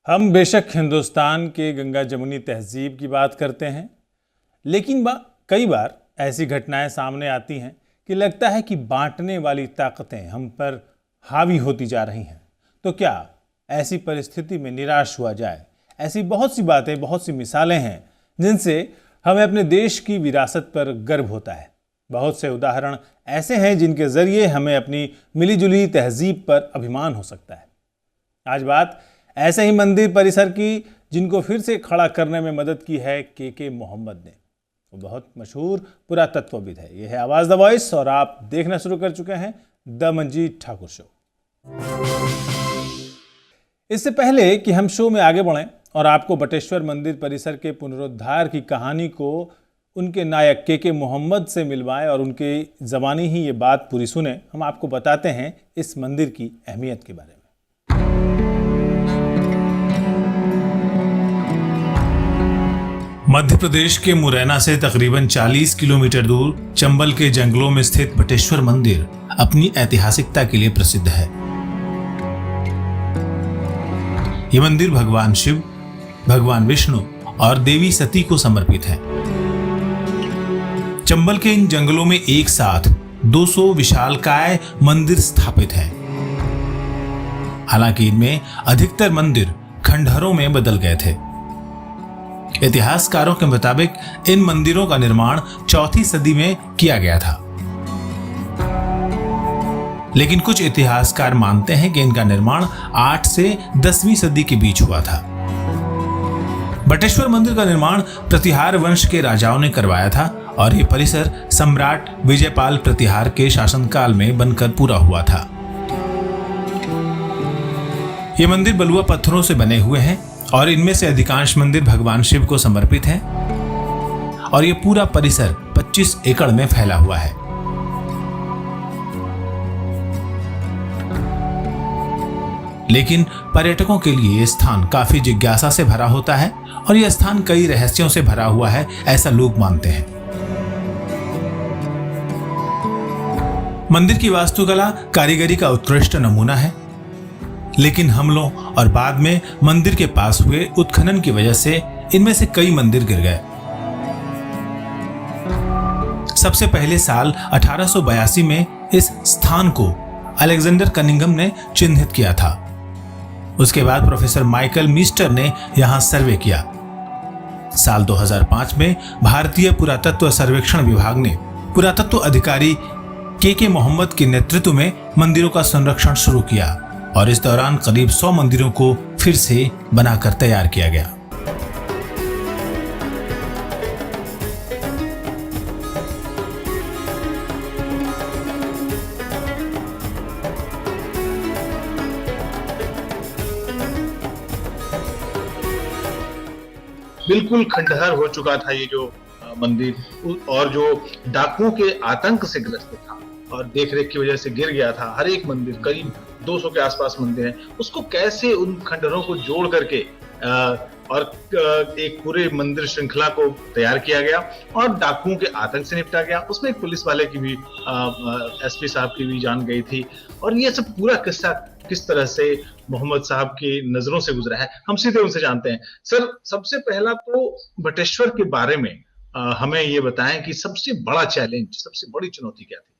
हम बेशक हिंदुस्तान के गंगा जमुनी तहजीब की बात करते हैं, लेकिन कई बार ऐसी घटनाएं सामने आती हैं कि लगता है कि बांटने वाली ताकतें हम पर हावी होती जा रही हैं। तो क्या ऐसी परिस्थिति में निराश हुआ जाए? ऐसी बहुत सी बातें, बहुत सी मिसालें हैं जिनसे हमें अपने देश की विरासत पर गर्व होता है। बहुत से उदाहरण ऐसे हैं जिनके जरिए हमें अपनी मिलीजुली तहजीब पर अभिमान हो सकता है। आज बात ऐसे ही मंदिर परिसर की जिनको फिर से खड़ा करने में मदद की है के मोहम्मद ने। वो बहुत मशहूर पुरातत्वविद है। यह है आवाज द वॉइस और आप देखना शुरू कर चुके हैं द मंजीत ठाकुर शो। इससे पहले कि हम शो में आगे बढ़ें और आपको बटेश्वर मंदिर परिसर के पुनरुद्धार की कहानी को उनके नायक के मोहम्मद से मिलवाएं और उनके ज़बानी ही ये बात पूरी सुने, हम आपको बताते हैं इस मंदिर की अहमियत के बारे में। मध्य प्रदेश के मुरैना से तकरीबन 40 किलोमीटर दूर चंबल के जंगलों में स्थित बटेश्वर मंदिर अपनी ऐतिहासिकता के लिए प्रसिद्ध है। यह मंदिर भगवान शिव, भगवान विष्णु और देवी सती को समर्पित है। चंबल के इन जंगलों में एक साथ 200 विशालकाय मंदिर स्थापित हैं। हालांकि इनमें अधिकतर मंदिर खंडहरों में बदल गए थे। इतिहासकारों के मुताबिक इन मंदिरों का निर्माण 4वीं सदी में किया गया था, लेकिन कुछ इतिहासकार मानते हैं कि इनका निर्माण 8 से 10वीं सदी के बीच हुआ था। बटेश्वर मंदिर का निर्माण प्रतिहार वंश के राजाओं ने करवाया था और यह परिसर सम्राट विजयपाल प्रतिहार के शासनकाल में बनकर पूरा हुआ था। ये मंदिर बलुआ पत्थरों से बने हुए हैं और इनमें से अधिकांश मंदिर भगवान शिव को समर्पित हैं और यह पूरा परिसर 25 एकड़ में फैला हुआ है। लेकिन पर्यटकों के लिए यह स्थान काफी जिज्ञासा से भरा होता है और यह स्थान कई रहस्यों से भरा हुआ है, ऐसा लोग मानते हैं। मंदिर की वास्तुकला कारीगरी का उत्कृष्ट नमूना है, लेकिन हमलों और बाद में मंदिर के पास हुए उत्खनन की वजह से इनमें से कई मंदिर गिर गए। सबसे पहले साल 1882 में इस स्थान को अलेक्जेंडर कनिंघम ने चिन्हित किया था। उसके बाद प्रोफेसर माइकल मीस्टर ने यहां सर्वे किया। साल 2005 में भारतीय पुरातत्व सर्वेक्षण विभाग ने पुरातत्व अधिकारी के मोहम्मद के नेतृत्व में मंदिरों का संरक्षण शुरू किया और इस दौरान करीब 100 मंदिरों को फिर से बनाकर तैयार किया गया। बिल्कुल खंडहर हो चुका था ये जो मंदिर, और जो डाकुओं के आतंक से ग्रस्त था और देखरेख की वजह से गिर गया था। हर एक मंदिर, करीब 200 के आसपास मंदिर हैं, उसको कैसे उन खंडहरों को जोड़ करके और एक पूरे मंदिर श्रृंखला को तैयार किया गया और डाकुओं के आतंक से निपटा गया। उसमें एक पुलिस वाले की भी, एसपी साहब की भी जान गई थी। और ये सब पूरा किस्सा किस तरह से मोहम्मद साहब की नजरों से गुजरा है, हम सीधे उनसे जानते हैं। सर, सबसे पहला तो बटेश्वर के बारे में हमें ये बताएं कि सबसे बड़ा चैलेंज, सबसे बड़ी चुनौती क्या थी?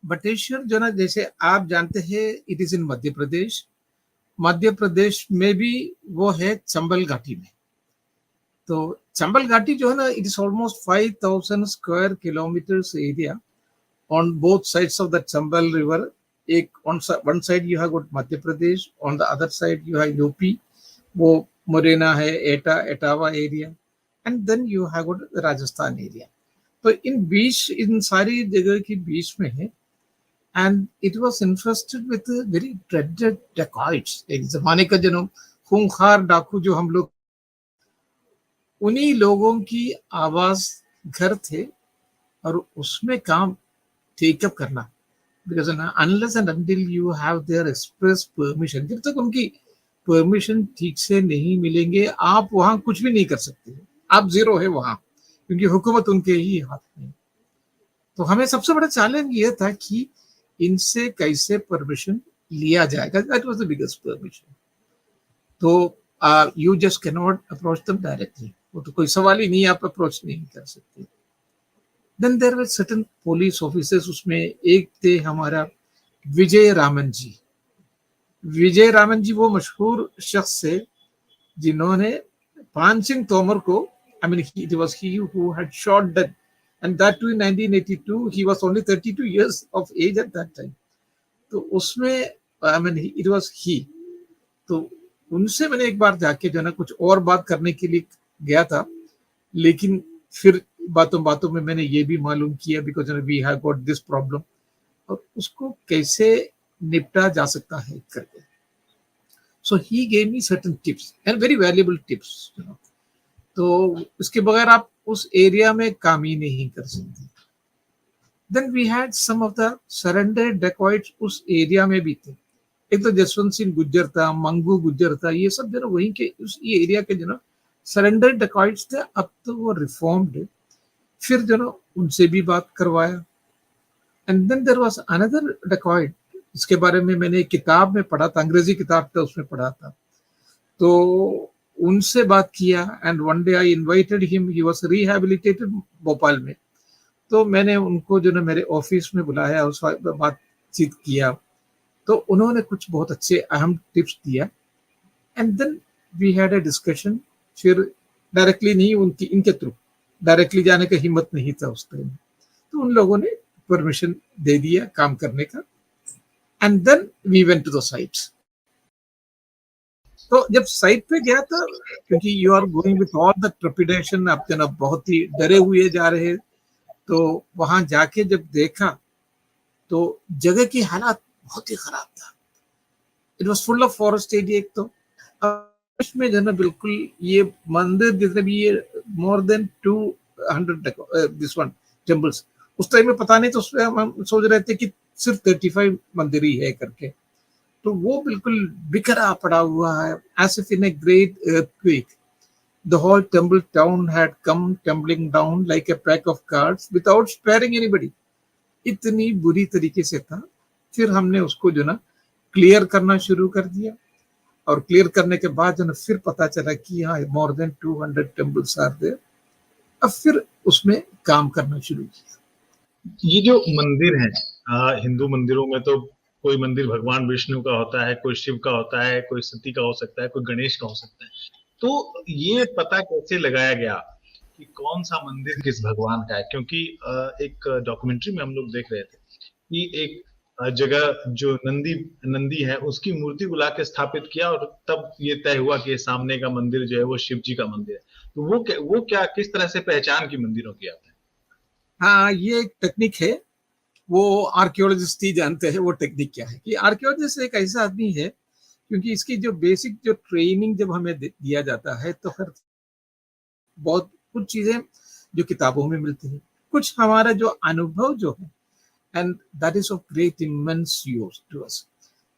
बटेश्वर जो ना, जैसे आप जानते हैं, it is in Madhya Pradesh. Madhya Pradesh में भी वो है चंबल घाटी में। तो चंबल घाटी जो है ना, it is almost 5000 square kilometres area on both sides of the Chambal river. एक one side you have got Madhya Pradesh, on the other side you have UP, वो मुरैना है, Etah, Etawah area, and then you have got Rajasthan area. तो इन सारी जगह के बीच में है, and it was infested with very dreaded dacoits। एक जमाने का जो खूंखार डाकू जो हम लोग, उन्हीं लोगों की आवाज घर थे और उसमें काम टेकअप करना, because unless and until you have their express permission, जब तक उनकी परमिशन ठीक से नहीं मिलेंगे आप वहां कुछ भी नहीं कर सकते, आप जीरो है वहां, क्योंकि हुकूमत उनके ही हाथ में। तो हमें सबसे बड़ा चैलेंज ये था कि इनसे कैसे परमिशन लिया जाएगा। That was the biggest permission. तो you just can not approach them directly, वो तो कोई सवाल ही नहीं, आप अप्रोच नहीं कर सकते। Then there were certain police officers, उसमें एक थे हमारा विजय रामन जी। विजय रामन जी वो मशहूर शख्स थे जिन्होंने पान सिंह तोमर को, I mean, it was he who had shot dead, and that too in 1982. He was only 32 years of age at that time. तो उसमें I mean, it was he. तो उनसे मैंने एक बार जाके जो है ना कुछ और बात करने के लिए गया था, लेकिन फिर बातों बातों में मैंने ये भी मालूम किया because we have got this problem, और उसको कैसे निपटा जा सकता है करके। So he gave me certain tips and very valuable tips, तो इसके बगैर आप उस एरिया में काम ही नहीं कर सकते। Then we had some of the surrender dacoits उस एरिया में भी थे। एक तो जसवंत सिंह गुज्जर था, मंगू गुज्जर था, ये सब जो ना वहीं के उस ये एरिया के जो ना सरेंडर डेकॉइट्स थे। अब तो वो रिफॉर्म्ड, फिर जो ना उनसे भी बात करवाया। And then there was another dacoit, इसके बारे में मैंने एक किताब में पढ़ा था, अंग्रेजी किताब था, उसमें पढ़ा था, तो उनसे बात किया। And one day I invited him, he was rehabilitated Bhopal में, तो मैंने उनको जो ना मेरे ऑफिस में बुलाया, उस बातचीत किया, तो उन्होंने कुछ बहुत अच्छे अहम टिप्स दिया। And then we had a discussion. फिर डायरेक्टली नहीं, उनकी इनके थ्रू डायरेक्टली जाने का हिम्मत नहीं था उस टाइम, तो उन लोगों ने परमिशन दे दिया काम करने का। And then we went to the sites. तो जब साइट पे गया था, क्योंकि you are going with all the trepidation, आप जना बहुत ही डरे हुए जा रहे, तो वहां जाके जब देखा तो जगह की हालात बहुत ही खराब था। It was full of forest area. एक तो इसमें जो ना बिल्कुल ये मंदिर जितने भी ये मोर देन 200 दिस वन टेम्पल्स, उस टाइम में पता नहीं, तो उसमें हम सोच रहे थे कि सिर्फ 35 मंदिर ही है करके, तो वो बिल्कुल बिखरा पड़ा हुआ है, as if in a great earthquake. The whole temple town had come tumbling down like a pack of cards without sparing anybody. इतनी बुरी तरीके से था। फिर हमने उसको जो ना क्लियर करना शुरू कर दिया, और क्लियर करने के बाद जो ना फिर पता चला कि हाँ more than 200 temples are there. अब फिर उसमें काम करना शुरू किया। ये जो मंदिर है, हिंदू मंदिरों में तो कोई मंदिर भगवान विष्णु का होता है, कोई शिव का होता है, कोई सती का हो सकता है, कोई गणेश का हो सकता है। तो ये पता कैसे लगाया गया कि कौन सा मंदिर किस भगवान का है? क्योंकि एक डॉक्यूमेंट्री में हम लोग देख रहे थे कि एक जगह जो नंदी है उसकी मूर्ति बुला के स्थापित किया, और तब ये तय हुआ कि सामने का मंदिर जो है वो शिव जी का मंदिर है। तो वो क्या किस तरह से पहचान की मंदिरों की आपने? हाँ, ये एक टेक्निक है, वो आर्कियोलॉजिस्ट ही जानते हैं वो टेक्निक क्या है। कि आर्कियोलॉजिस्ट एक ऐसा आदमी है, क्योंकि इसकी जो बेसिक जो ट्रेनिंग जब हमें दिया जाता है, तो फिर बहुत कुछ चीजें जो किताबों में मिलती है, कुछ हमारा जो अनुभव जो है, and that is of great immense use to us.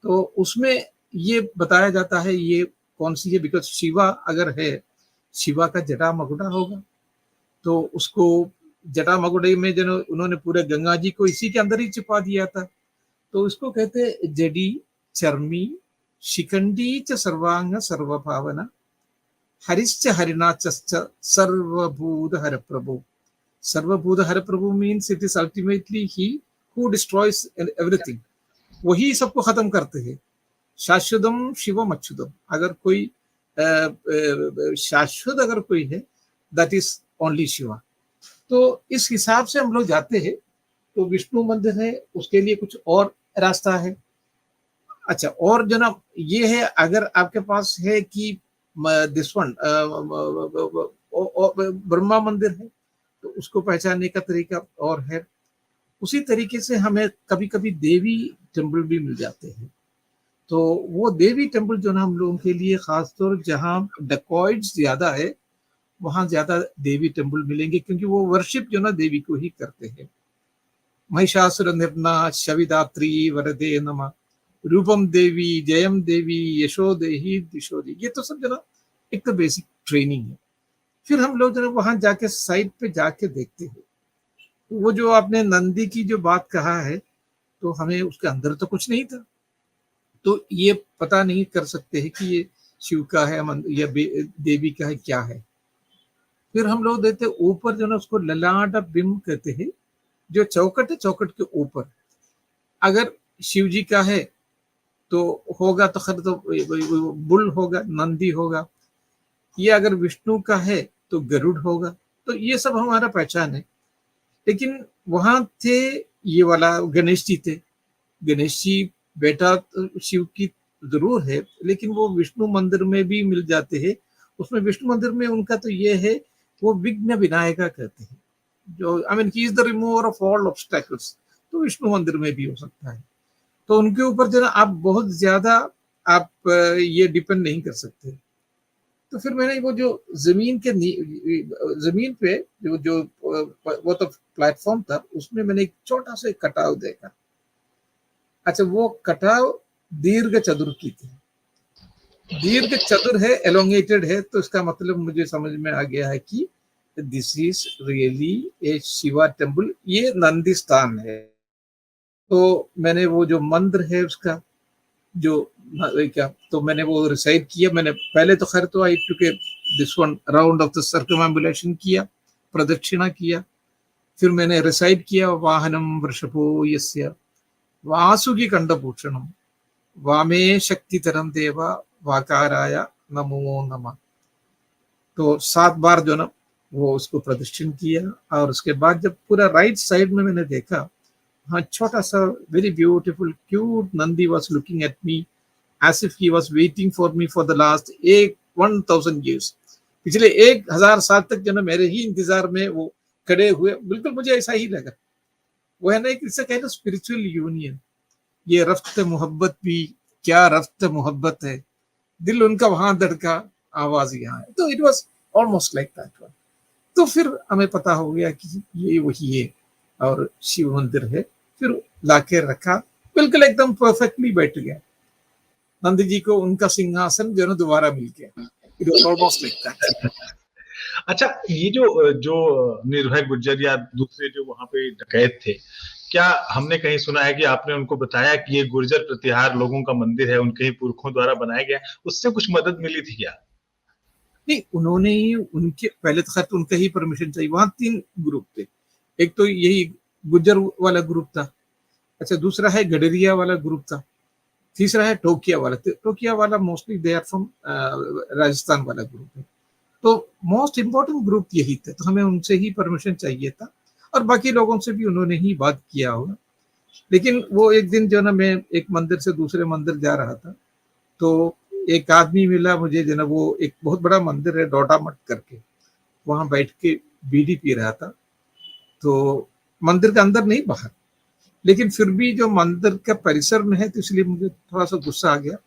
तो उसमें ये बताया जाता है ये कौन सी है, बिकॉज शिवा अगर है, शिवा का जटा मकुटा होगा, तो उसको जटा मकुटे में जो उन्होंने पूरे गंगा जी को इसी के अंदर ही छिपा दिया था, तो इसको कहते हैं जडी चर्मी शिखंडी च सर्वांग सर्वभावना हरिश्च हरिनाच सर्वभूत हर प्रभु। सर्वभूत हर प्रभु means it is ultimately he who destroys everything, वही सबको खत्म करते हैं। शाश्वतम शिवम अच्युतम, अगर कोई शाश्वत अगर कोई है, दैट इज ओनली शिवा। तो इस हिसाब से हम लोग जाते हैं। तो विष्णु मंदिर है, उसके लिए कुछ और रास्ता है। अच्छा, और जो ना ये है, अगर आपके पास है कि दिस वन ब्रह्मा मंदिर है, तो उसको पहचानने का तरीका और है। उसी तरीके से हमें कभी कभी देवी टेम्पल भी मिल जाते हैं। तो वो देवी टेम्पल जो ना हम लोगों के लिए खासतौर जहाँ डेकॉइड्स ज्यादा है, वहां ज्यादा देवी टेम्पल मिलेंगे, क्योंकि वो वर्शिप जो ना देवी को ही करते हैं। महिषासुर निर्नाश शविदात्री वरदे नमः, रूपम देवी, जयम देवी, यशो देही दिशोरी, ये तो सब जो ना एक तो बेसिक ट्रेनिंग है। फिर हम लोग जो ना वहां जाके साइट पे जाके देखते हैं। वो जो आपने नंदी की जो बात कहा है, तो हमें उसके अंदर तो कुछ नहीं था, तो ये पता नहीं कर सकते हैं कि ये शिव का है या देवी का है, क्या है। फिर हम लोग देते ऊपर जो ना उसको ललाट बिंब कहते हैं, जो चौकट है चौकट के ऊपर अगर शिव जी का है तो होगा तो खैर तो बुल होगा, नंदी होगा, ये अगर विष्णु का है तो गरुड़ होगा। तो ये सब हमारा पहचान है। लेकिन वहां थे ये वाला गणेश जी थे। गणेश जी बेटा तो शिव की जरूर है, लेकिन वो विष्णु मंदिर में भी मिल जाते हैं। उसमें विष्णु मंदिर में उनका तो ये है, वो विघ्न विनायका कहते हैं, जो I mean he is the remover of all obstacles. तो विष्णु मंदिर में भी हो सकता है। तो उनके ऊपर जो ना आप बहुत ज्यादा आप ये डिपेंड नहीं कर सकते। तो फिर मैंने वो जो जमीन पे जो जो वो तो प्लेटफॉर्म था, उसमें मैंने एक छोटा सा कटाव देखा। अच्छा, वो कटाव दीर्घ चतुर की थी। दीर्घ चतुर है, एलोंगेटेड है, तो इसका मतलब मुझे समझ में आ गया है कि this is really a Shiva temple, ये नंदी स्थान है। तो मैंने वो जो मंदिर है उसका जो क्या, तो मैंने वो रिसाइड किया। मैंने पहले तो खैर तो I took this one round of the circumambulation किया, प्रदक्षिणा किया। फिर मैंने रिसाइड किया वाहनम वृषभो यस्य वासुकी कंडभूषणम वामे शक्तितरम देवा वाकाराय नमो नमः। तो 7 बार जो ना वो उसको प्रदर्शन किया। और उसके बाद जब पूरा राइट साइड में मैंने देखा, हाँ, छोटा सा very beautiful cute Nandi was looking at me as if he was waiting for me for the last 1000 years। पिछले 1000 साल तक जो ना मेरे ही इंतजार में वो खड़े हुए, बिल्कुल मुझे ऐसा ही लगा। वो है ना एक इससे कहते स्पिरिचुअल यूनियन। ये रफ्त मोहब्बत भी क्या रफ्त मोहब्बत है, दिल उनका वहां धड़का, आवाज यहाँ है। तो it was almost like that one. तो फिर हमें पता हो गया कि ये वही है और शिव मंदिर है। फिर लाके रखा, बिल्कुल एकदम परफेक्टली बैठ गया। नंद जी को उनका सिंहासन जो है दोबारा मिल गया। It was almost like that. अच्छा, ये जो जो निर्भय गुर्जर या दूसरे जो वहां पे डकैत थे, क्या हमने कहीं सुना है कि आपने उनको बताया कि ये गुर्जर प्रतिहार लोगों का मंदिर है, उनके ही पुरखों द्वारा बनाया गया, उससे कुछ मदद मिली थी क्या? नहीं, उन्होंने ही उनके पहले तो खैर तो उनका ही परमिशन चाहिए। वहां 3 ग्रुप थे। एक तो यही गुज्जर वाला ग्रुप था। अच्छा, दूसरा है गडरिया वाला ग्रुप था। तीसरा है टोकिया वाला। टोकिया वाला mostly they are from Rajasthan वाला ग्रुप है। तो मोस्ट इम्पोर्टेंट ग्रुप यही थे, तो हमें उनसे ही परमिशन चाहिए था। और बाकी लोगों से भी उन्होंने ही बात किया होगा। लेकिन वो एक दिन जो ना मैं एक मंदिर से दूसरे मंदिर जा रहा था, तो एक आदमी मिला मुझे जो ना, वो एक बहुत बड़ा मंदिर है डोडा मठ करके, वहां बैठ के बीड़ी पी रहा था। तो मंदिर के अंदर नहीं, बाहर। लेकिन फिर भी जो मंदिर का परिसर में है, तो इसलिए मुझे थोड़ा सा गुस्सा आ गया।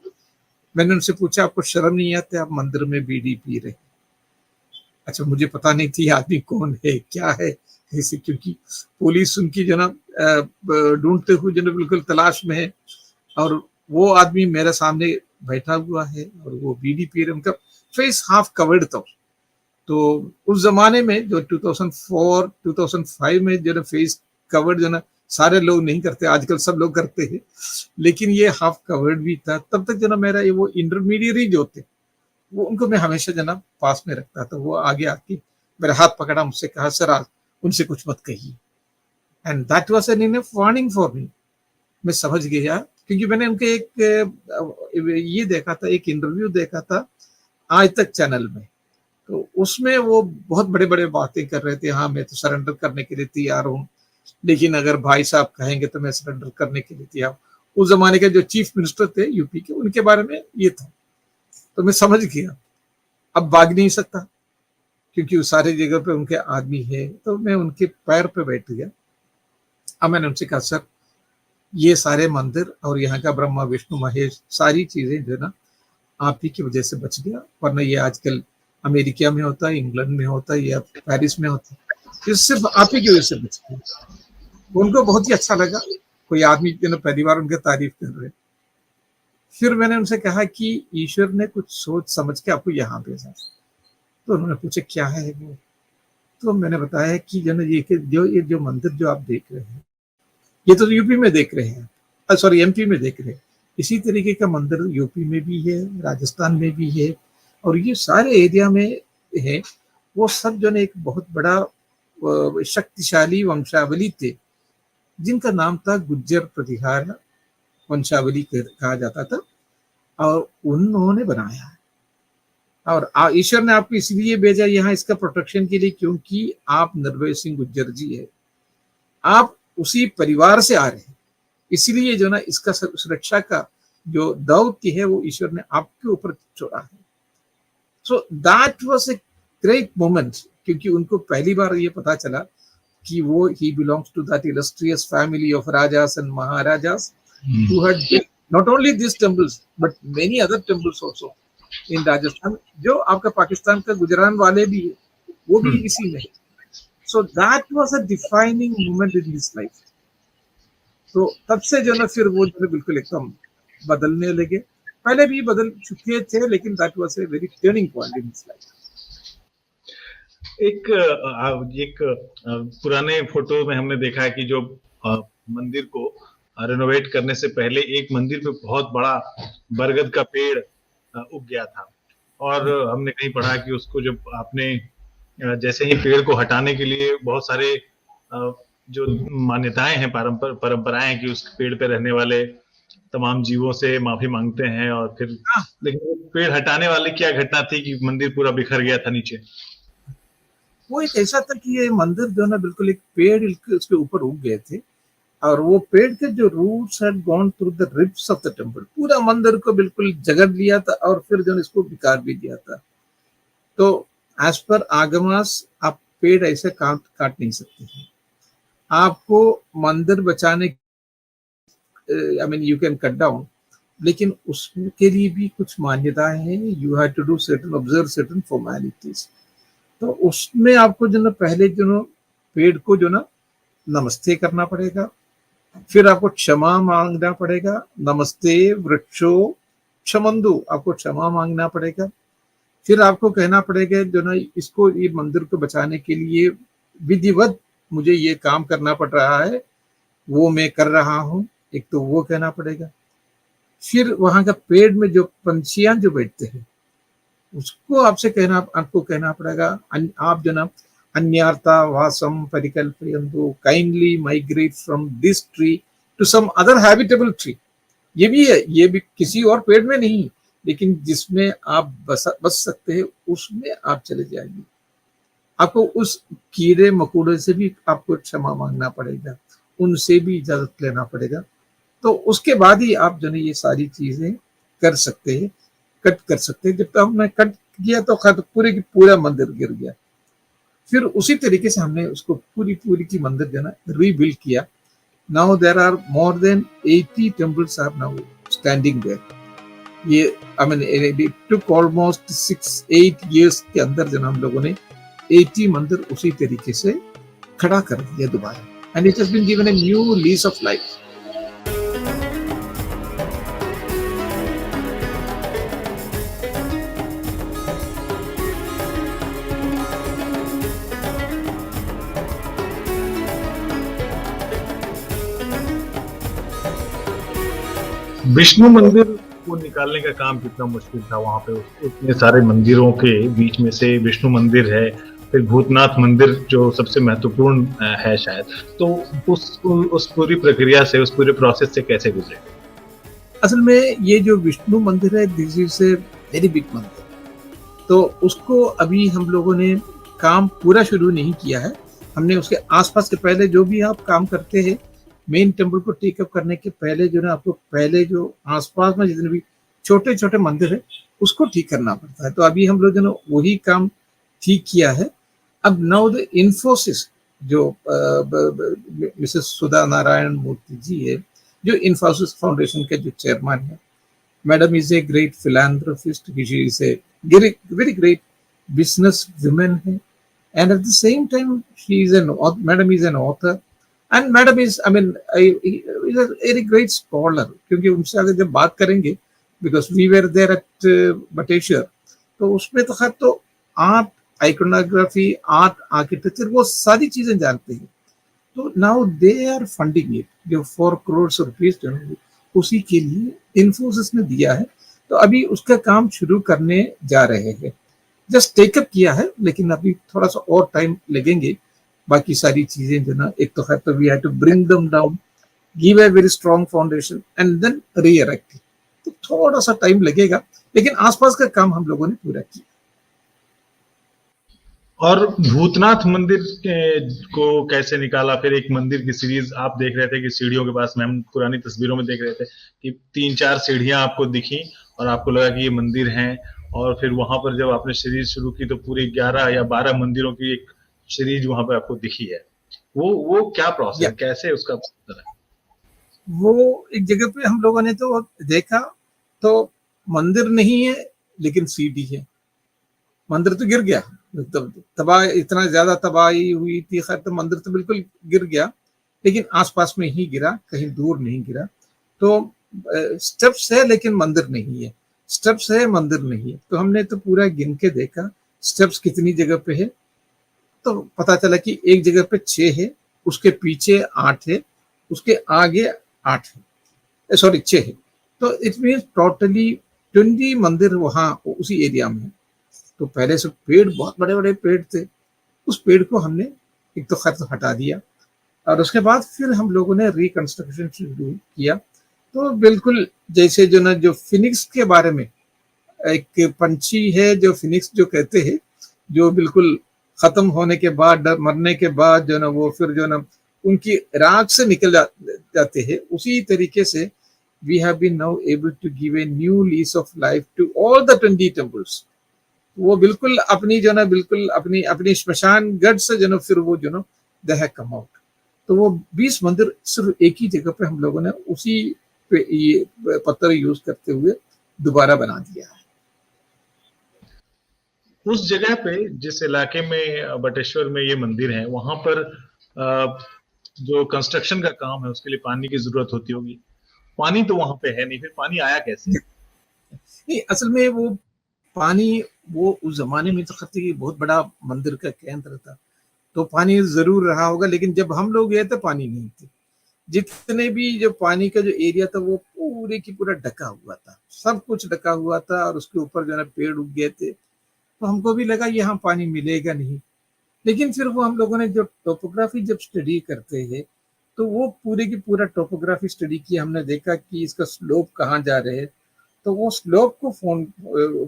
मैंने उनसे पूछा, आपको शर्म नहीं आती, आप मंदिर में बीड़ी पी रहे? अच्छा, मुझे पता नहीं थी आदमी कौन है, क्या है ऐसे, क्योंकि पुलिस उनकी जो ना ढूंढते हुए जो ना बिल्कुल तलाश में है। और वो आदमी मेरे सामने बैठा हुआ है और वो बीड़ी पी रहे, उनका फेस हाफ कवर्ड था। तो उस जमाने में जो 2004 2005 में जो ना फेस कवर्ड जो ना सारे लोग नहीं करते, आजकल सब लोग करते हैं, लेकिन ये हाफ कवर्ड भी था। तब तक जो ना मेरा ये वो इंटरमीडिएट जो थे, वो उनको मैं हमेशा जो ना पास में रखता था। वो आगे आके मेरा हाथ पकड़ा, मुझसे कहा, सर आप उनसे कुछ मत कहिए। And that was an enough warning for me. मैं समझ गया, क्योंकि मैंने उनके एक ये देखा था, एक इंटरव्यू देखा था आज तक चैनल में। तो उसमें वो बहुत बड़े बड़े बातें कर रहे थे। हाँ, मैं तो सरेंडर करने के लिए तैयार हूँ, लेकिन अगर भाई साहब कहेंगे तो मैं सरेंडर करने के लिए तैयार। उस जमाने के जो चीफ मिनिस्टर थे यूपी के, उनके बारे में ये था। तो मैं समझ गया अब भाग नहीं सकता, क्योंकि उस सारी जगह पे उनके आदमी है। तो मैं उनके पैर पे बैठ गया। अब मैंने उनसे कहा, सर ये सारे मंदिर और यहाँ का ब्रह्मा विष्णु महेश सारी चीजें जो ना आप ही की वजह से बच गया, वरना ये आजकल अमेरिका में होता है, इंग्लैंड में होता है या पेरिस में होता है, इससे आप ही की वजह से बच गया। उनको बहुत ही अच्छा लगा, कोई आदमी जो ना पहली बार उनके तारीफ कर रहे। फिर मैंने उनसे कहा कि ईश्वर ने कुछ सोच समझ के आपको यहाँ भेजा। तो उन्होंने पूछा क्या है वो। तो मैंने बताया कि जो ना ये जो मंदिर जो आप देख रहे हैं, ये तो यूपी में देख रहे हैं, सॉरी एमपी में देख रहे हैं, इसी तरीके का मंदिर यूपी में भी है, राजस्थान में भी है, और ये सारे एरिया में है। वो सब जो है एक बहुत बड़ा शक्तिशाली वंशावली थे, जिनका नाम था गुज्जर प्रतिहार वंशावली कहा जाता था, और उन्होंने बनाया है। और ईश्वर ने आपको इसलिए भेजा यहाँ इसका प्रोटेक्शन के लिए, क्योंकि आप निर्भय सिंह गुज्जर जी है, आप उसी परिवार से आ रहे हैं, इसलिए जो ना इसका सुरक्षा का जो दायित्व है वो ईश्वर ने आपके ऊपर छोड़ा है। So that was a great moment, क्योंकि उनको पहली बार ये पता चला कि वो he belongs to that illustrious family of rajas and maharajas who had built not only these temples but many other temples also in Rajasthan, जो आपका पाकिस्तान का गुजरान वाले भी है, वो भी इसी में। So that was a defining moment in his life. तो तब से जो ना फिर वो जो बिल्कुल एकदम बदलने लगे, पहले भी बदल चुके थे, लेकिन that was a very turning point in his life. एक पुराने फोटो में हमने देखा है कि जो मंदिर को रेनोवेट करने से पहले एक मंदिर पे बहुत बड़ा बरगद का पेड़ उग गया था, और हमने कहीं पढ़ा कि उसको जब आपने जैसे ही पेड़ को हटाने के लिए बहुत सारे जो मान्यताएं हैं, परंपराएं हैं कि उस पेड़ पे रहने वाले तमाम जीवों से माफी मांगते हैं, और फिर लेकिन पेड़ हटाने वाले क्या घटना थी कि मंदिर पूरा बिखर गया था नीचे। वो एक ऐसा था कि ये मंदिर जो ना बिल्कुल एक पेड़ उसके ऊपर उग गए थे, और वो पेड़ के जो roots had gone through the ribs of the temple, पूरा मंदिर को बिल्कुल जगड़ लिया था, और फिर जो इसको बिकार भी दिया था। तो एज पर आगमास आप पेड़ ऐसे काट नहीं सकते हैं, आपको मंदिर बचाने I mean you can cut down, लेकिन उसके लिए भी कुछ मान्यताएं हैं। You have to do certain observe certain formalities. तो उसमें आपको जो ना पहले जो ना पेड़ को जो ना नमस्ते करना पड़ेगा, फिर आपको क्षमा मांगना पड़ेगा, नमस्ते वृक्षो क्षमंदु, आपको क्षमा मांगना पड़ेगा। फिर आपको कहना पड़ेगा जो ना इसको, ये मंदिर को बचाने के लिए विधिवत मुझे ये काम करना पड़ रहा है, वो मैं कर रहा हूँ, एक तो वो कहना पड़ेगा। फिर वहां का पेड़ में जो पंछियां जो बैठते हैं उसको आपको कहना पड़ेगा, आप जो ना अन्यार्था वासम परिकल्पयन्तु, kindly migrate from this tree to some other habitable tree. ये भी है, ये भी किसी और पेड़ में नहीं, लेकिन जिसमें आप बस सकते हैं उसमें आप चले जाएंगे। आपको उस कीड़े मकोड़े से भी आपको क्षमा मांगना पड़ेगा, उनसे भी इजाजत लेना पड़ेगा। तो उसके बाद ही आप जो है ये सारी चीजें कर सकते हैं, कट कर सकते हैं। जब तक हमने कट किया तो पूरे की पूरा मंदिर गिर गया। फिर उसी तरीके से हमने उसको पूरी की मंदिर जो है रीबिल्ड किया। Now there are more than 80 temples are now standing there. ये I mean it took almost 6-8 years के अंदर जो हम लोगों ने 80 मंदिर उसी तरीके से खड़ा कर दिया दोबारा, and it has been given a new lease of life. Vishnu मंदिर को निकालने का काम कितना मुश्किल था वहां पे, इतने सारे मंदिरों के बीच में से विष्णु मंदिर है, फिर भूतनाथ मंदिर जो सबसे महत्वपूर्ण है शायद, तो उस पूरी प्रक्रिया से, उस पूरे प्रोसेस से कैसे गुजरे? असल में ये जो विष्णु मंदिर है, this is a very big मंदिर, तो उसको अभी हम लोगों ने काम पूरा शुरू नहीं किया है। हमने उसके आसपास के पहले जो भी आप काम करते हैं, मेन टेम्पल को टेकअप करने के पहले जो है आपको पहले जो आसपास में जितने भी छोटे छोटे मंदिर है उसको ठीक करना पड़ता है। तो अभी हम लोग जो है वही काम ठीक किया है। अब नाउ द इन्फोसिस जो मिसेस सुधा नारायण मूर्ति जी है, जो इन्फोसिस फाउंडेशन के जो चेयरमैन है, madam is a great philanthropist, she is a very great business women है, and at the same time she is an madam is an author, and madam is I mean is a very great scholar. क्योंकि उनसे अगर जब बात करेंगे, because we were there at Bateshwar, तो उसमें तो खैर तो आर्ट, आइकोनोग्राफी, आर्ट, आर्किटेक्चर, वो सारी चीजें जानते हैं। तो now they are funding it, जो 4 crores रुपीज उसी के लिए इन्फोसिस ने दिया है। तो अभी उसका काम शुरू करने जा रहे हैं, जस्ट टेकअप किया है, लेकिन अभी थोड़ा सा और टाइम लगेंगे। बाकी सारी चीजें जो ना, एक तो है तो we have to bring them down, give a very strong foundation and then re-erect. तो थोड़ा सा टाइम लगेगा, लेकिन आसपास का काम हम लोगों ने पूरा किया। और भूतनाथ मंदिर को कैसे निकाला? फिर एक मंदिर की सीरीज आप देख रहे थे कि सीढ़ियों के पास में, हम पुरानी तस्वीरों में देख रहे थे कि 3-4 सीढ़ियां आपको दिखी और आपको लगा कि ये मंदिर हैं, और फिर वहां पर जब आपने सीरीज शुरू की तो पूरी 11 या 12 मंदिरों की एक सीरीज वहां पर आपको दिखी है। वो क्या प्रोसेस या है, कैसे उसका है? वो एक जगह पे हम लोगों ने तो देखा, तो मंदिर नहीं है लेकिन सीढ़ी है। मंदिर तो गिर गया, तबाह, इतना ज्यादा तबाही हुई थी, खैर तो मंदिर तो बिल्कुल गिर गया, लेकिन आसपास में ही गिरा, कहीं दूर नहीं गिरा। तो स्टेप्स है लेकिन मंदिर नहीं है, स्टेप्स है मंदिर नहीं है। तो हमने तो पूरा गिन के देखा स्टेप्स कितनी जगह पे है, तो पता चला कि एक जगह पे 6 है, उसके पीछे 8 है, उसके आगे 8 है, सॉरी 6 है। तो इट मीन टोटली 20 मंदिर वहां उसी एरिया में है। तो पहले से पेड़, बहुत बड़े बड़े पेड़ थे, उस पेड़ को हमने एक तो खैर हटा दिया, और उसके बाद फिर हम लोगों ने रिकंस्ट्रक्शन शुरू किया। तो बिल्कुल जैसे जो ना, जो फिनिक्स के बारे में एक पंछी है जो फिनिक्स जो कहते हैं, जो बिल्कुल खत्म होने के बाद, मरने के बाद जो ना वो फिर जो ना उनकी राख से निकल जाते हैं, उसी तरीके से we have been now able to give a new lease of life to all the 20 temples. वो बिल्कुल अपनी जो ना, बिल्कुल अपनी अपनी श्मशान गढ़ से जो ना, फिर वो जो ना दे हैव कम आउट। तो वो 20 मंदिर सिर्फ एक ही जगह पे हम लोगों ने उसी पे ये पत्थर यूज करते हुए दोबारा बना दिया है। उस जगह पे, जिस इलाके में बटेश्वर में ये मंदिर है, वहां पर जो कंस्ट्रक्शन का काम है उसके लिए पानी की जरूरत होती होगी। पानी तो वहां पे है नहीं, फिर पानी आया कैसे? नहीं, असल में वो पानी, वो उस जमाने में तो खत्ते की बहुत बड़ा मंदिर का केंद्र था, तो पानी जरूर रहा होगा, लेकिन जब हम लोग गए थे पानी नहीं थी। जितने भी जो पानी का जो एरिया था वो पूरे की पूरा ढका हुआ था, सब कुछ ढका हुआ था, और उसके ऊपर जो है पेड़ उग गए थे। तो हमको भी लगा यहाँ पानी मिलेगा नहीं, लेकिन फिर वो हम लोगों ने जो टोपोग्राफी जब स्टडी करते हैं, तो वो पूरे की पूरा टोपोग्राफी स्टडी किया, हमने देखा कि इसका स्लोप कहाँ जा रहे हैं। तो वो स्लोप को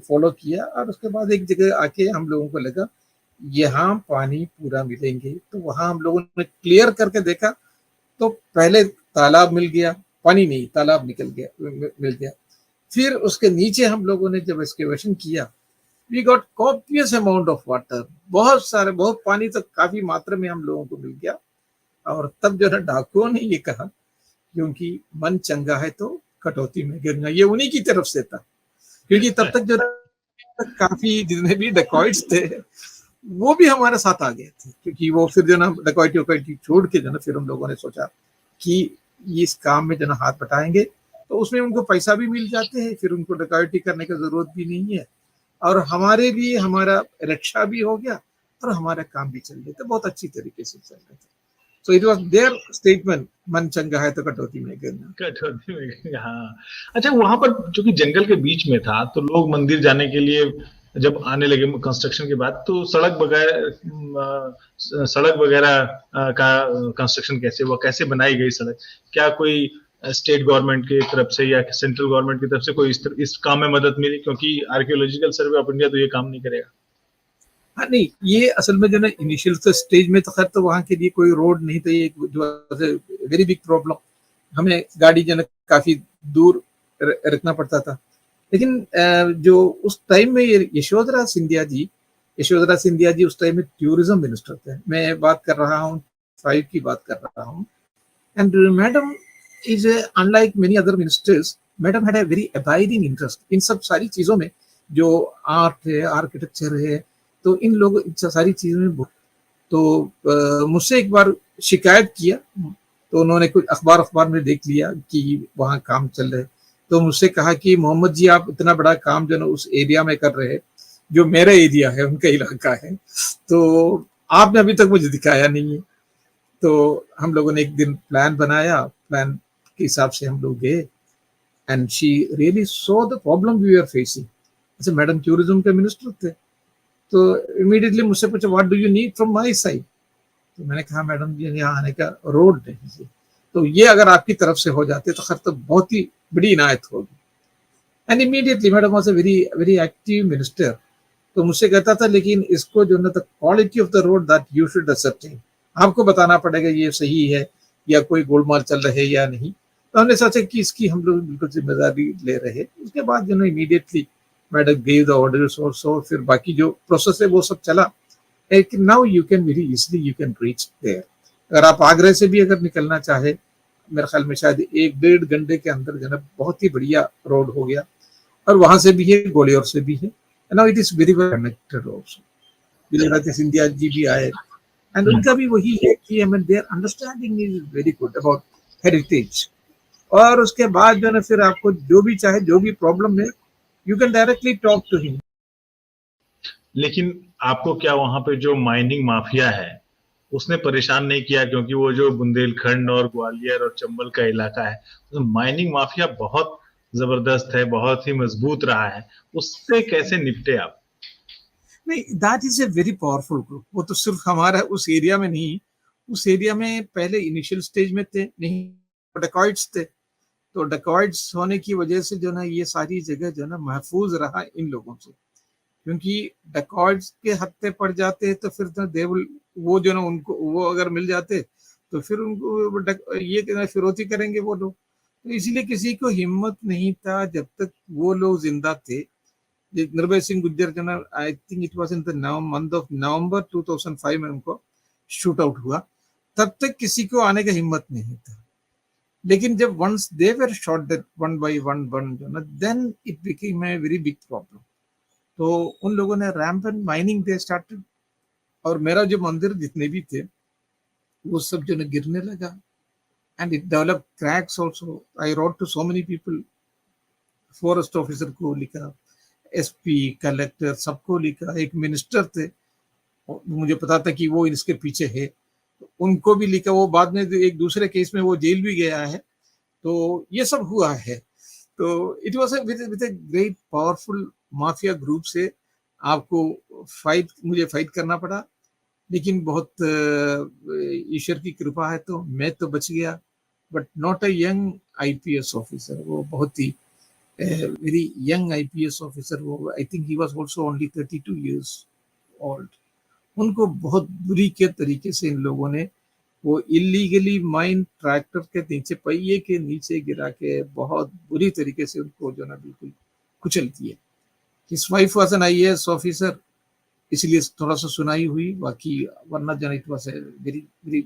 फॉलो किया, और उसके बाद एक जगह आके हम लोगों को लगा यहाँ पानी पूरा मिलेंगे। तो वहां हम लोगों ने क्लियर करके देखा, तो पहले तालाब मिल गया, पानी नहीं, तालाब निकल गया, मिल गया। फिर उसके नीचे हम लोगों ने जब एक्सकेवेशन किया, we got copious amount of water, बहुत सारे, बहुत पानी तो काफी मात्रा में हम लोगों को मिल गया। और तब जो है डाकुओं ने ये कहा, क्योंकि मन चंगा है तो कटौती में गिरना, ये उन्हीं की तरफ से था। क्योंकि तब तक जो काफी जितने भी डकॉइट्स थे वो भी हमारे साथ आ गए थे, क्योंकि वो फिर जो ना डकॉइटी छोड़ के जो ना, फिर हम लोगों ने सोचा कि इस काम में जो ना हाथ बटाएंगे, तो उसमें उनको पैसा भी मिल जाते हैं, फिर उनको डकॉइटी करने की जरूरत भी नहीं है, और हमारे भी, हमारा रक्षा भी हो गया, और हमारा काम भी चल गया। तो बहुत अच्छी तरीके से चल रहा था। So it was their statement, मन चंगा है तो कटौती में गिरना। कटौती में, हाँ। अच्छा, वहां पर जो कि जंगल के बीच में था, तो लोग मंदिर जाने के लिए जब आने लगे कंस्ट्रक्शन के बाद, तो सड़क वगैरह का कंस्ट्रक्शन कैसे हुआ, कैसे बनाई गई सड़क? क्या कोई स्टेट गवर्नमेंट की तरफ से या सेंट्रल गवर्नमेंट की तरफ से कोई इस काम में मदद मिली? क्योंकि आर्कियोलॉजिकल सर्वे ऑफ इंडिया तो ये काम नहीं करेगा। हाँ, नहीं, ये असल में जो ना इनिशियल स्टेज में तो खैर तो वहाँ के लिए कोई रोड नहीं था, ये जो वेरी बिग प्रॉब्लम, हमें गाड़ी जो ना काफी दूर रखना पड़ता था। लेकिन जो उस टाइम में यशोधरा सिंधिया जी उस टाइम में टूरिज्म मिनिस्टर थे। मैं बात कर रहा हूँ 5 की बात कर रहा हूँ। And madam is unlike many other ministers, madam had a very abiding interest in सब सारी चीजों में, जो आर्ट है, आर्किटेक्चर है, तो इन लोगों सारी चीजों में। तो मुझसे एक बार शिकायत किया, तो उन्होंने कुछ अखबार में देख लिया कि वहाँ काम चल रहे, तो मुझसे कहा कि मोहम्मद जी, आप इतना बड़ा काम जो ना उस एरिया में कर रहे हैं, जो मेरा एरिया है, उनका इलाका है, तो आपने अभी तक मुझे दिखाया नहीं है। तो हम लोगों ने एक दिन प्लान बनाया, प्लान के हिसाब से हम लोग गए, and she really saw the problem we were facing. अच्छा, मैडम टूरिज्म के मिनिस्टर थे, तो इमीडिएटली मुझसे पूछा what do you need from my side. तो मैंने कहा मैडम जी यहाँ आने का रोड नहीं है, तो ये अगर आपकी तरफ से हो जाते तो खैर तो बहुत ही बड़ी इनायत होगी। And immediately madam was a very very active minister. तो मुझसे कहता था लेकिन इसको जो ना the quality of the road that you should ascertain, आपको बताना पड़ेगा ये सही है या कोई गोलमाल चल रहे है या नहीं। तो हमने सोचा कि इसकी हम लोग बिल्कुल जिम्मेदारी ले रहे। उसके बाद जो ना immediately madam gave the orders also, फिर बाकी जो प्रोसेस है वो सब चला। Now you can very easily you can reach there. अगर आप आगरा से भी अगर निकलना चाहे, मेरे ख्याल में शायद 1-1.5 घंटे के अंदर जो है बहुत ही बढ़िया रोड हो गया, और वहां से भी है, ग्वालियर से भी है। Now it is very well connected also. Vijay Scindia ji भी आए, एंड उनका भी वही है कि I mean their understanding is very good about heritage. और उसके बाद जो है फिर आपको जो भी चाहे, जो भी प्रॉब्लम है, you can directly talk to him. लेकिन आपको क्या वहां पे जो माइनिंग माफिया है उसने परेशान नहीं किया? क्योंकि वो जो बुंदेलखंड और ग्वालियर और चंबल का इलाका है, तो माइनिंग माफिया बहुत जबरदस्त है, बहुत ही मजबूत रहा है, उससे कैसे निपटे आप? नहीं, that is a very powerful group. वो तो सिर्फ हमारा उस एरिया में नहीं, उस एरिया में पहले इनिशियल स्टेज में थे नहीं, डकॉइट्स थे। तो डकॉइट्स होने की वजह से जो ना ये सारी जगह जो ना महफूज रहा इन लोगों से, क्योंकि डकॉइट्स के हत्थे पड़ जाते तो फिर तो दे विल, वो जो ना उनको वो अगर मिल जाते तो फिर उनको ये फिरौती करेंगे वो लोग। तो इसलिए किसी को हिम्मत नहीं था जब तक वो लोग जिंदा थे। निर्भय सिंह गुज्जर जो ना, I think it was in the month of November 2005 में उनको शूट आउट हुआ, तब तक किसी को आने का हिम्मत नहीं था। लेकिन जब once they were shot that one by one जो ना, then it became a very big problem. तो उन लोगों ने रैम्पेंट माइनिंग दे स्टार्टेड, और मेरा जो मंदिर जितने भी थे वो सब जो ना गिरने लगा, and it develop cracks also. I wrote to so many people, forest officer को लिखा, एसपी, कलेक्टर, सबको लिखा। एक मिनिस्टर थे, मुझे पता था कि वो इसके पीछे है, उनको भी लिखा। वो बाद में एक दूसरे केस में वो जेल भी गया है। तो ये सब हुआ है। तो it was with a great powerful mafia group से आपको मुझे फाइट करना पड़ा। लेकिन बहुत ईश्वर की कृपा है तो मैं तो बच गया, but not a young IPS officer. वो बहुत ही वेरी यंग आईपीएस ऑफिसर। वो I think he was also only 32 years old. उनको बहुत बुरी के तरीके से इन लोगों ने वो इलीगली माइन ट्रैक्टर के नीचे, पहिए के नीचे गिरा के बहुत बुरी तरीके से उनको जो ना बिल्कुल कुचल दिया। His wife was an IAS officer, इसलिए थोड़ा सा सुनाई हुई, बाकी वरना जो it was a very very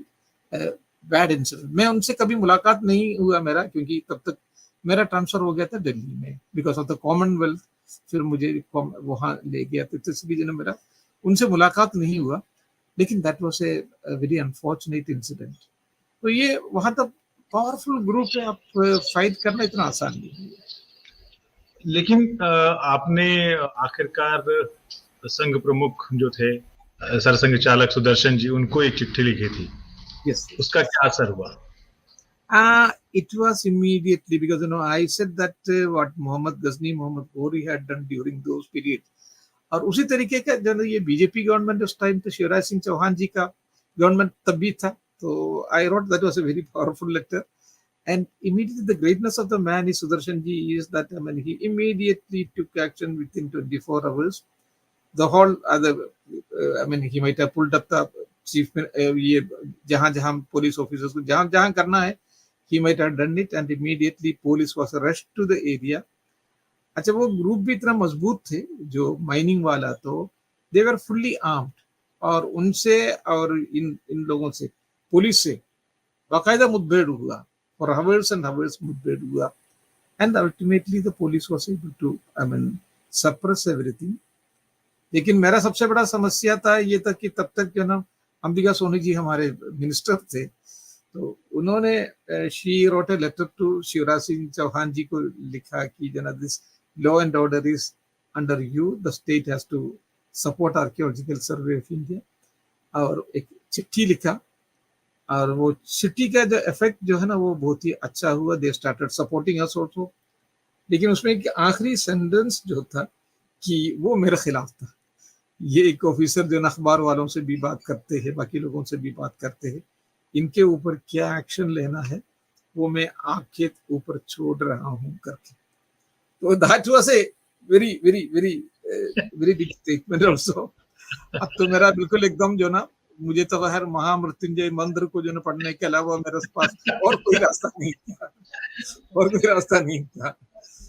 bad incident. मैं उनसे कभी मुलाकात नहीं हुआ मेरा, क्योंकि तब तक मेरा ट्रांसफर हो गया था दिल्ली में बिकॉज ऑफ द कॉमनवेल्थ। फिर मुझे वहां ले गया, तो इसलिए जो मेरा उनसे मुलाकात नहीं हुआ। लेकिन that was a very unfortunate incident. तो ये वहां तक पावरफुल ग्रुप है, आप फाइट करना इतना आसान नहीं है। लेकिन आपने आखिरकार संघ प्रमुख जो थे, सरसंघ चालक सुदर्शन जी, उनको एक चिट्ठी लिखी थी। Yes. उसका क्या असर हुआ? It was immediately, because I said that what Mohammad Ghazni, Mohammad Ghori had done during those periods. और उसी तरीके का जो ये बीजेपी गवर्नमेंट उस टाइम तो शिवराज सिंह चौहान जी का गवर्नमेंट तब भी था। तो I wrote that was a very powerful letter, and immediately the greatness of the man is Sudarshan ji is that he immediately took action within 24 hours. The whole other he might have pulled up the chief ये जहां police officers को जहां करना है, he might have done it, and immediately police was rushed to the area. अच्छा, वो group भी इतना मजबूत थे जो माइनिंग वाला, तो दे वर फुल्ली आर्म्ड, और उनसे और इन लोगों से, पुलिस से बाकायदा मुठभेड़ हुआ, और हावर्स एंड हावर्स मुठभेड़ हुआ, and ultimately the police was able to suppress everything. लेकिन मेरा सबसे बड़ा समस्या था ये था कि तब तक जो ना अंबिका सोनी जी हमारे मिनिस्टर थे, तो उन्होंने she wrote a letter to Shivraj Singh Chouhan ji को लिखा कि जो ना this law and order is under you, the state has to support archaeological survey of India, और एक चिट्ठी लिखा, और वो चिट्ठी का जो इफेक्ट जो है ना वो बहुत ही अच्छा हुआ। They started supporting us also, लेकिन उसमें एक आखिरी सेंटेंस जो था कि वो मेरे खिलाफ था। ये एक ऑफिसर जो अखबार वालों से भी बात करते हैं, बाकी लोगों से भी बात करते हैं, इनके ऊपर क्या एक्शन लेना है वो मैं आपके ऊपर छोड़ रहा हूँ करके। तो that was a very very very very big statement also. अब तो मेरा बिल्कुल एकदम जो ना, मुझे तो हर महामृत्युंजय मंत्र को जो ना पढ़ने के अलावा मेरे पास और कोई रास्ता नहीं था, और कोई रास्ता नहीं था।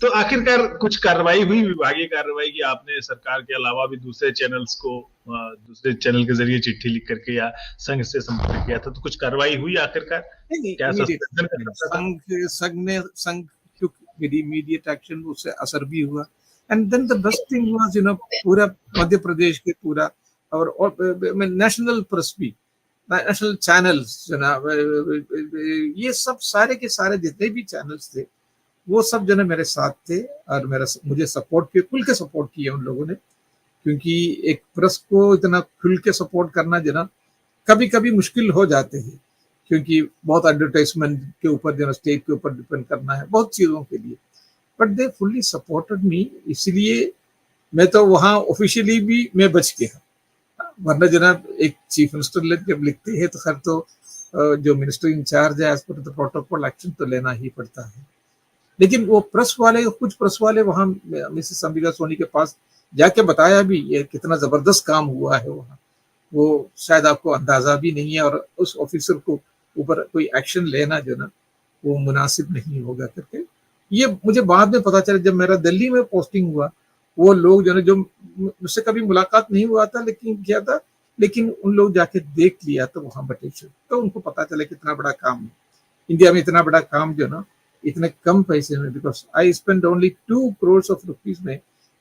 तो आखिरकार कुछ कार्रवाई हुई, विभागीय कार्रवाई की? आपने सरकार के अलावा भी दूसरे चैनल्स को, दूसरे चैनल के जरिए चिट्ठी लिख करके या संघ से संपर्क किया था, तो कुछ कार्रवाई हुई आखिरकार? क्या सस्पेंशन कर सकता था? संघ took very immediate action, उससे असर भी हुआ। And then the best thing was, you know, पूरा मध्य प्रदेश के पूरा और नेशनल प्रेस भी, नेशनल चैनल्स जो ना, ये सब सारे के सारे जितने भी चैनल्स थे वो सब जो ना मेरे साथ थे और मुझे सपोर्ट किया, खुल के सपोर्ट किया उन लोगों ने। क्योंकि एक प्रेस को इतना खुल के सपोर्ट करना जो ना कभी कभी मुश्किल हो जाते हैं, क्योंकि बहुत एडवर्टाइजमेंट के ऊपर जो ना स्टेट के ऊपर डिपेंड करना है बहुत चीज़ों के लिए। But they fully supported me, इसलिए मैं तो वहाँ ऑफिशियली भी मैं बच गया। वरना जनाब एक चीफ मिनिस्टर जब लिखते हैं तो खैर तो जो मिनिस्टर इंचार्ज है as per the protocol action तो लेना ही पड़ता है। लेकिन वो प्रेस वाले, कुछ प्रेस वाले वहाँ मिसेस अंबिका सोनी के पास जाके बताया भी ये कितना जबरदस्त काम हुआ है वहाँ, वो शायद आपको अंदाजा भी नहीं है, और उस ऑफिसर को ऊपर कोई एक्शन लेना जो ना वो मुनासिब नहीं होगा करके। ये मुझे बाद में पता चला जब मेरा दिल्ली में पोस्टिंग हुआ। वो लोग जो ना, जो मुझसे कभी मुलाकात नहीं हुआ था लेकिन किया था, लेकिन उन लोग जाके देख लिया तो वहाँ बटेश्वर, तो उनको पता चला कितना बड़ा काम है इंडिया में, इतना बड़ा काम जो ना इतने कम पैसे में, because I spend only 2 crore of rupees में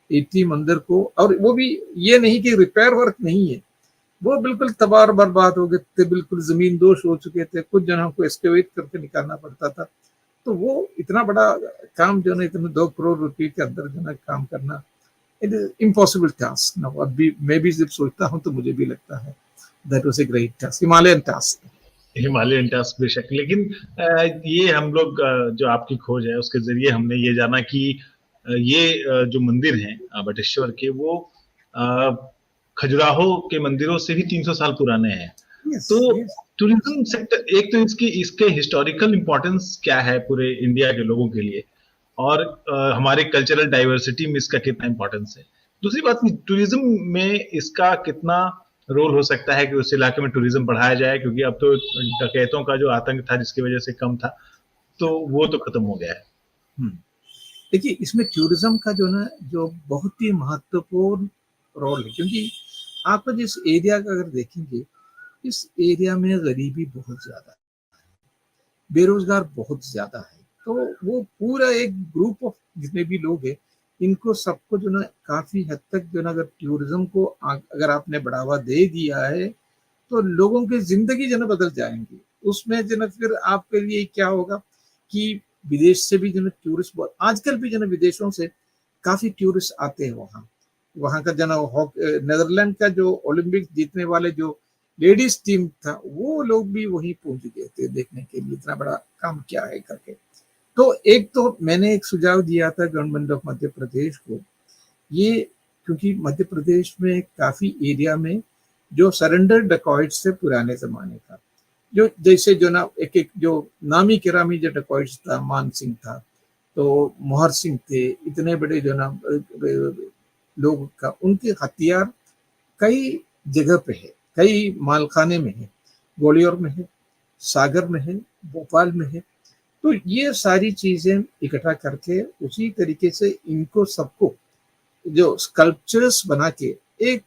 80 मंदिर को, और वो भी ये नहीं कि रिपेयर वर्क नहीं है, वो बिल्कुल तबाह बर्बाद हो गए थे, बिल्कुल जमीन दोष हो चुके थे, कुछ जनों को एक्सकेवेट करके निकालना पड़ता था। तो वो इतना बड़ा काम जो ना, इतने 2 करोड़ रुपए के अंदर जो ना काम करना, इट इज इम्पॉसिबल टास्क ना। अभी मैं भी जब सोचता हूँ तो मुझे भी लगता है that was a great task, Himalayan task, Himalayan task बेशक। लेकिन ये हम लोग जो आपकी खोज है उसके जरिए हमने ये जाना कि ये जो मंदिर हैं बटेश्वर के, वो खजुराहो के मंदिरों से भी 300 साल पुराने हैं। तो टूरिज्म सेक्टर, एक तो इसके हिस्टोरिकल इंपॉर्टेंस क्या है पूरे इंडिया के लोगों के लिए, और हमारे कल्चरल डाइवर्सिटी में इसका कितना इंपॉर्टेंस है। दूसरी बात, टूरिज्म में इसका कितना रोल हो सकता है कि उस इलाके में टूरिज्म बढ़ाया जाए, क्योंकि अब तो डकैतों का जो आतंक था जिसकी वजह से कम था, तो वो तो खत्म हो गया है। देखिए इसमें टूरिज्म का जो ना, जो बहुत ही महत्वपूर्ण रोल है, क्योंकि आप जिस एरिया का अगर देखेंगे, इस एरिया में गरीबी बहुत ज्यादा है, बेरोजगार बहुत ज्यादा है। तो वो पूरा एक ग्रुप ऑफ जितने भी लोग हैं, इनको सबको जो ना काफी हद तक जो ना, अगर टूरिज्म को अगर आपने बढ़ावा दे दिया है तो लोगों की जिंदगी जो ना बदल जाएंगी। उसमें जो ना फिर आपके लिए क्या होगा कि विदेश से भी जो ना टूरिस्ट, बहुत आजकल भी जो ना विदेशों से काफी टूरिस्ट आते हैं वहाँ का जो ना नेदरलैंड का जो ओलंपिक जीतने वाले जो लेडीज टीम था, वो लोग भी वहीं पहुंच गए थे देखने के लिए इतना बड़ा काम क्या है करके। तो एक तो मैंने एक सुझाव दिया था गवर्नमेंट ऑफ मध्य प्रदेश को, ये क्योंकि मध्य प्रदेश में काफी एरिया में जो सरेंडर डकॉइट्स थे पुराने जमाने का, जो जैसे जो ना एक जो नामी किरामी जो डकॉइट्स था, मान सिंह था, तो मोहर सिंह थे, इतने बड़े जो ना लोग का, उनके हथियार कई जगह पे है, कई मालखाने में है, ग्वालियर में है, सागर में है, भोपाल में है। तो ये सारी चीजें इकट्ठा करके उसी तरीके से इनको सबको जो स्कल्पचर्स बना के एक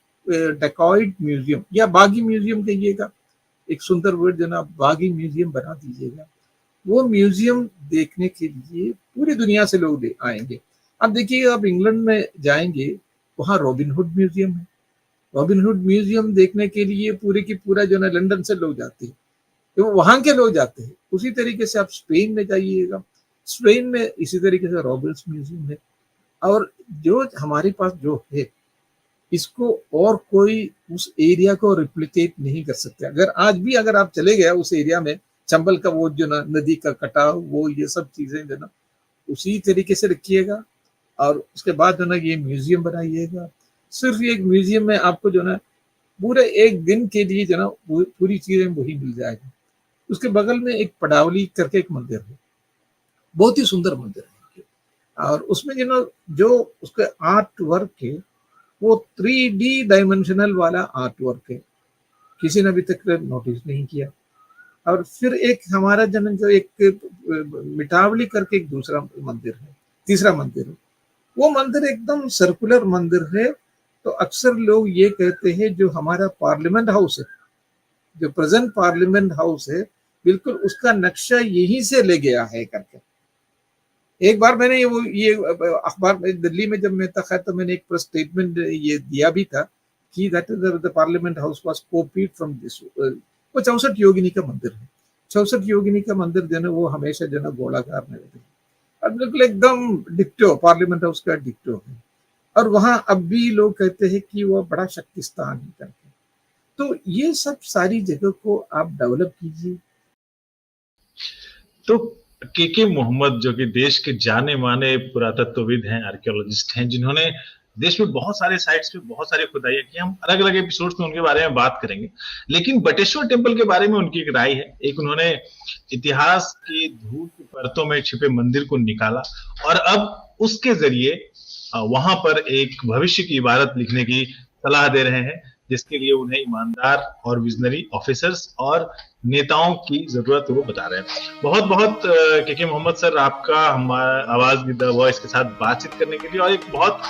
डेकॉइड म्यूजियम या बागी म्यूजियम कहिएगा, एक सुंदर वर्ड जो ना, बागी म्यूजियम बना दीजिएगा। वो म्यूजियम देखने के लिए पूरी दुनिया से लोग आएंगे। अब देखिए, आप इंग्लैंड में जाएंगे, वहाँ रॉबिन हुड म्यूजियम है। रॉबिन हुड म्यूजियम देखने के लिए पूरे की पूरा जो ना लंदन से लोग जाते हैं, तो वहां के लोग जाते हैं। उसी तरीके से आप स्पेन में जाइएगा, स्पेन में इसी तरीके से रॉबर्ट्स म्यूजियम है। और जो हमारे पास जो है, इसको और कोई उस एरिया को रिप्लिकेट नहीं कर सकते। अगर आज भी अगर आप चले गए उस एरिया में, चंबल का वो जो ना नदी का कटाव, वो ये सब चीजें जो ना, उसी तरीके से रखिएगा और उसके बाद जो ना ये म्यूजियम बनाइएगा। सिर्फ एक म्यूजियम में आपको जो ना पूरे एक दिन के लिए जो ना पूरी चीजें वही मिल जाएगी। उसके बगल में एक पडावली करके एक मंदिर है, बहुत ही सुंदर मंदिर है, और उसमें जो ना जो उसके आर्ट वर्क है वो 3D डायमेंशनल वाला आर्ट वर्क है, किसी ने अभी तक नोटिस नहीं किया। और फिर एक हमारा जन जो एक मिटावली करके एक दूसरा मंदिर है, तीसरा मंदिर है, वो मंदिर एकदम सर्कुलर मंदिर है। तो अक्सर लोग ये कहते हैं जो हमारा पार्लियामेंट हाउस है, जो प्रेजेंट पार्लियामेंट हाउस है, बिल्कुल उसका नक्शा यहीं से ले गया है करके। एक बार मैंने ये अखबार में दिल्ली में जब मैं था खैर तो मैंने एक प्रेस स्टेटमेंट ये दिया भी था कि that is the parliament house was copied from this. वो 64 योगिनी का मंदिर है। 64 योगिनी का मंदिर जो है वो हमेशा जो है गोलाकार में रहते हैं और बिल्कुल एकदम डिक्टो पार्लियामेंट हाउस का डिक्टो है। और वहां अब भी लोग कहते हैं कि वो बड़ा शक्ति स्थान है करके। तो ये सब सारी जगह को आप डेवलप कीजिए। तो के मोहम्मद जो कि देश के जाने माने पुरातत्वविद हैं, आर्कियोलॉजिस्ट हैं, जिन्होंने देश में बहुत सारे साइट्स पे बहुत सारी खुदाइयां की। हम अलग अलग एपिसोड्स में उनके बारे में बात करेंगे, लेकिन बटेश्वर टेम्पल के बारे में उनकी एक राय है। एक उन्होंने इतिहास की धूल की परतों में छिपे मंदिर को निकाला और अब उसके जरिए वहां पर एक भविष्य की इबारत लिखने की सलाह दे रहे हैं, जिसके लिए उन्हें ईमानदार और विजनरी ऑफिसर्स और नेताओं की जरूरत है, वो बता रहे हैं। बहुत बहुत के मोहम्मद सर आपका हमारा आवाज विद द वॉइस के साथ बातचीत करने के लिए और एक बहुत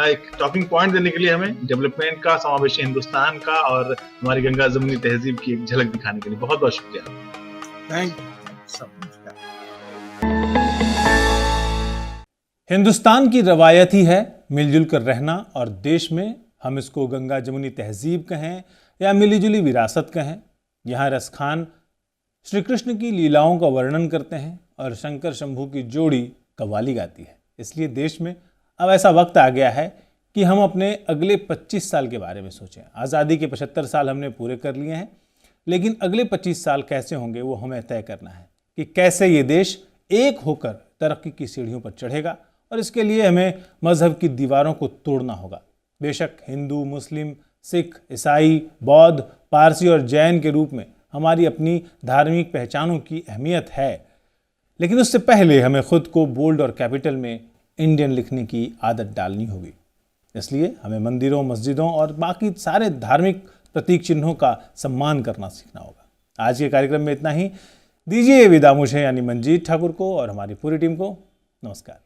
एक टॉकिंग पॉइंट देने के लिए, हमें डेवलपमेंट का, समावेशी हिंदुस्तान का और हमारी गंगा जमुनी तहजीब की एक झलक दिखाने के लिए बहुत बहुत शुक्रिया। Thank you. हिंदुस्तान की रवायत ही है मिलजुल कर रहना, और देश में हम इसको गंगा जमुनी तहजीब कहें या मिलीजुली विरासत कहें। यहाँ रसखान श्री कृष्ण की लीलाओं का वर्णन करते हैं और शंकर शंभू की जोड़ी कव्वाली गाती है। इसलिए देश में अब ऐसा वक्त आ गया है कि हम अपने अगले 25 साल के बारे में सोचें। आज़ादी के 75 साल हमने पूरे कर लिए हैं, लेकिन अगले 25 साल कैसे होंगे वो हमें तय करना है कि कैसे ये देश एक होकर तरक्की की सीढ़ियों पर चढ़ेगा, और इसके लिए हमें मजहब की दीवारों को तोड़ना होगा। बेशक हिंदू, मुस्लिम, सिख, ईसाई, बौद्ध, पारसी और जैन के रूप में हमारी अपनी धार्मिक पहचानों की अहमियत है, लेकिन उससे पहले हमें खुद को बोल्ड और कैपिटल में इंडियन लिखने की आदत डालनी होगी। इसलिए हमें मंदिरों, मस्जिदों और बाकी सारे धार्मिक प्रतीक चिन्हों का सम्मान करना सीखना होगा। आज के कार्यक्रम में इतना ही। दीजिए विदा मुझे यानी मंजीत ठाकुर को और हमारी पूरी टीम को। नमस्कार।